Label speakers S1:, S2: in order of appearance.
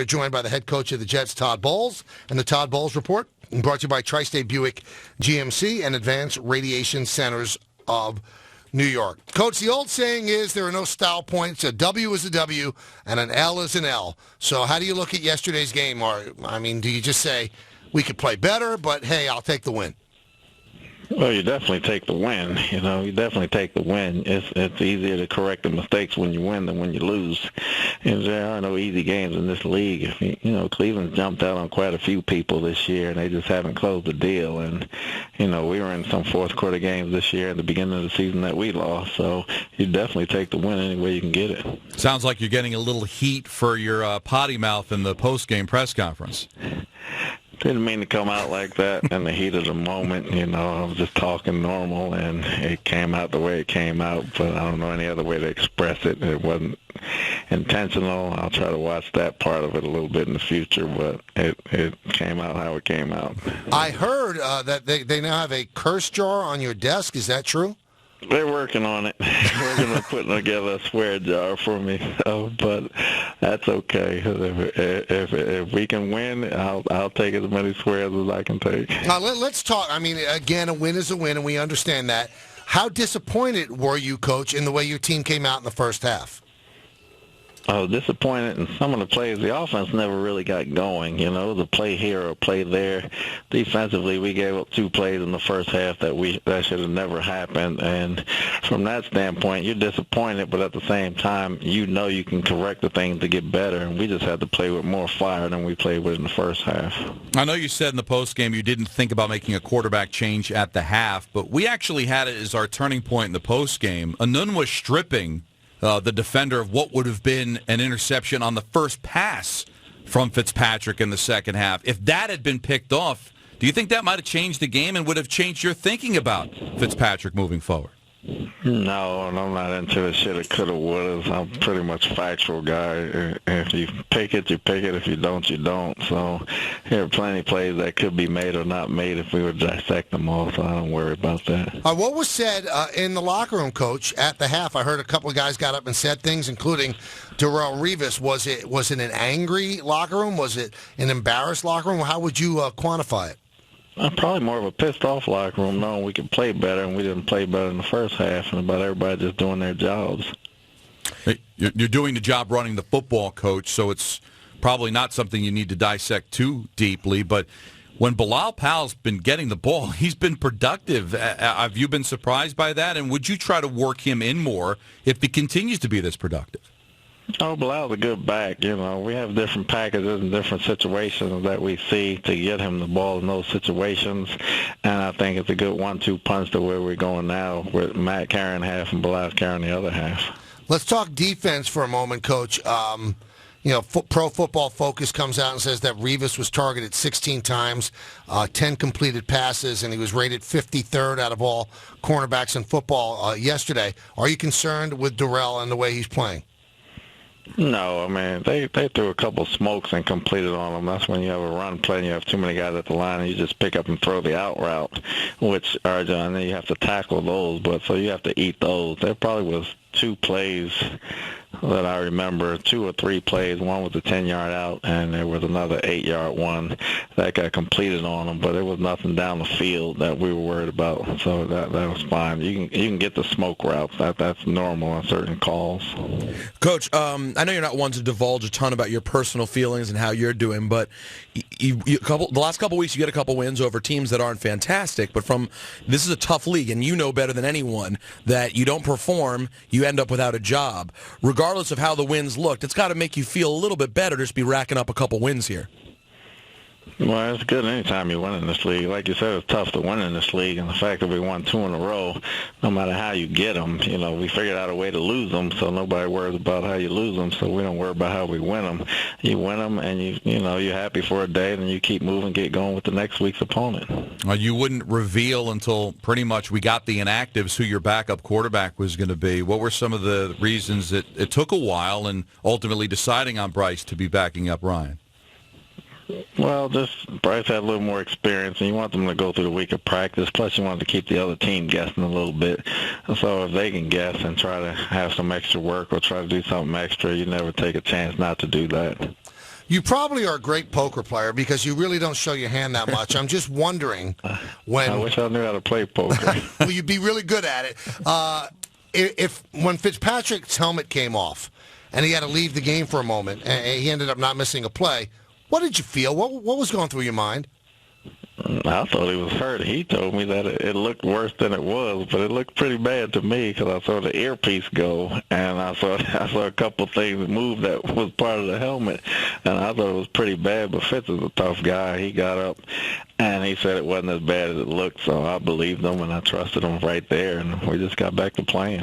S1: are joined by the head coach of the Jets, Todd Bowles, and the Todd Bowles Report, brought to you by Tri-State Buick GMC and Advanced Radiation Centers of New York. Coach, the old saying is there are no style points. A W is a W and an L is an L. So how do you look at yesterday's game? Or, I mean, do you just say we could play better, but, hey, I'll take the win?
S2: Well, you definitely take the win. You definitely take the win. It's easier to correct the mistakes when you win than when you lose. And there are no easy games in this league. Cleveland's jumped out on quite a few people this year, and they just haven't closed the deal. And, we were in some fourth-quarter games this year at the beginning of the season that we lost. So you definitely take the win any way you can get it.
S3: Sounds like you're getting a little heat for your potty mouth in the post-game press conference.
S2: Didn't mean to come out like that in the heat of the moment. I was just talking normal, and it came out the way it came out, but I don't know any other way to express it. It wasn't intentional. I'll try to watch that part of it a little bit in the future, but it came out how it came out.
S1: I heard that they now have a curse jar on your desk. Is that true?
S2: They're working on it. We're going to put together a swear jar for me, but that's okay. If we can win, I'll take as many swears as I can take.
S1: Now, let's talk. I mean, again, a win is a win, and we understand that. How disappointed were you, Coach, in the way your team came out in the first half?
S2: I was disappointed in some of the plays. The offense never really got going. The play here or play there. Defensively, we gave up 2 plays in the first half that should have never happened. And from that standpoint, you're disappointed, but at the same time, you can correct the things to get better. And we just had to play with more fire than we played with in the first half.
S3: I know you said in the postgame you didn't think about making a quarterback change at the half, but we actually had it as our turning point in the postgame. Anun was stripping the defender of what would have been an interception on the first pass from Fitzpatrick in the second half. If that had been picked off, do you think that might have changed the game and would have changed your thinking about Fitzpatrick moving forward?
S2: No, and I'm not into the shoulda, coulda, woulda. I'm pretty much a factual guy. If you pick it, you pick it. If you don't, you don't. So there are plenty of plays that could be made or not made if we would dissect them all, so I don't worry about that.
S1: What was said in the locker room, Coach, at the half? I heard a couple of guys got up and said things, including Darrelle Revis. Was it an angry locker room? Was it an embarrassed locker room? How would you quantify it?
S2: Probably more of a pissed-off locker room, knowing we could play better, and we didn't play better in the first half, and about everybody just doing their jobs.
S3: Hey, you're doing the job running the football, Coach, so it's probably not something you need to dissect too deeply, but when Bilal Powell's been getting the ball, he's been productive. Have you been surprised by that, and would you try to work him in more if he continues to be this productive?
S2: Oh, Bilal's a good back. We have different packages and different situations that we see to get him the ball in those situations, and I think it's a good 1-2 punch to where we're going now with Matt carrying half and Bilal carrying the other half.
S1: Let's talk defense for a moment, Coach. Pro Football Focus comes out and says that Revis was targeted 16 times, 10 completed passes, and he was rated 53rd out of all cornerbacks in football yesterday. Are you concerned with Darrelle and the way he's playing?
S2: No, they threw a couple smokes and completed on them. That's when you have a run play and you have too many guys at the line and you just pick up and throw the out route, which and then you have to tackle those. But so you have to eat those. There probably was 2 plays that I remember, 2 or 3 plays. One was a 10-yard out, and there was another 8-yard one that got completed on them. But there was nothing down the field that we were worried about, so that was fine. You can get the smoke routes. That's normal on certain calls.
S4: Coach, I know you're not one to divulge a ton about your personal feelings and how you're doing, but the last couple weeks you get a couple wins over teams that aren't fantastic. But this is a tough league, and you know better than anyone that you don't perform, you end up without a job. Regardless of how the wins looked, it's got to make you feel a little bit better to just be racking up a couple wins here.
S2: Well, it's good anytime you win in this league. Like you said, it's tough to win in this league, and the fact that we won 2 in a row, no matter how you get them, we figured out a way to lose them, so nobody worries about how you lose them, so we don't worry about how we win them. You win them, and you're happy for a day, and then you keep moving, get going with the next week's opponent.
S3: You wouldn't reveal until pretty much we got the inactives who your backup quarterback was going to be. What were some of the reasons that it took a while and ultimately deciding on Bryce to be backing up Ryan?
S2: Well, Bryce had a little more experience, and you want them to go through the week of practice. Plus, you want to keep the other team guessing a little bit. So if they can guess and try to have some extra work or try to do something extra, you never take a chance not to do that.
S1: You probably are a great poker player because you really don't show your hand that much. I'm just wondering when...
S2: I wish I knew how to play poker.
S1: Well, you'd be really good at it. If when Fitzpatrick's helmet came off and he had to leave the game for a moment and he ended up not missing a play, what did you feel? What was going through your mind?
S2: I thought he was hurt. He told me that it looked worse than it was, but it looked pretty bad to me because I saw the earpiece go, and I saw a couple things move that was part of the helmet, and I thought it was pretty bad. But Fitz is a tough guy. He got up, and he said it wasn't as bad as it looked, so I believed him, and I trusted him right there, and we just got back to playing.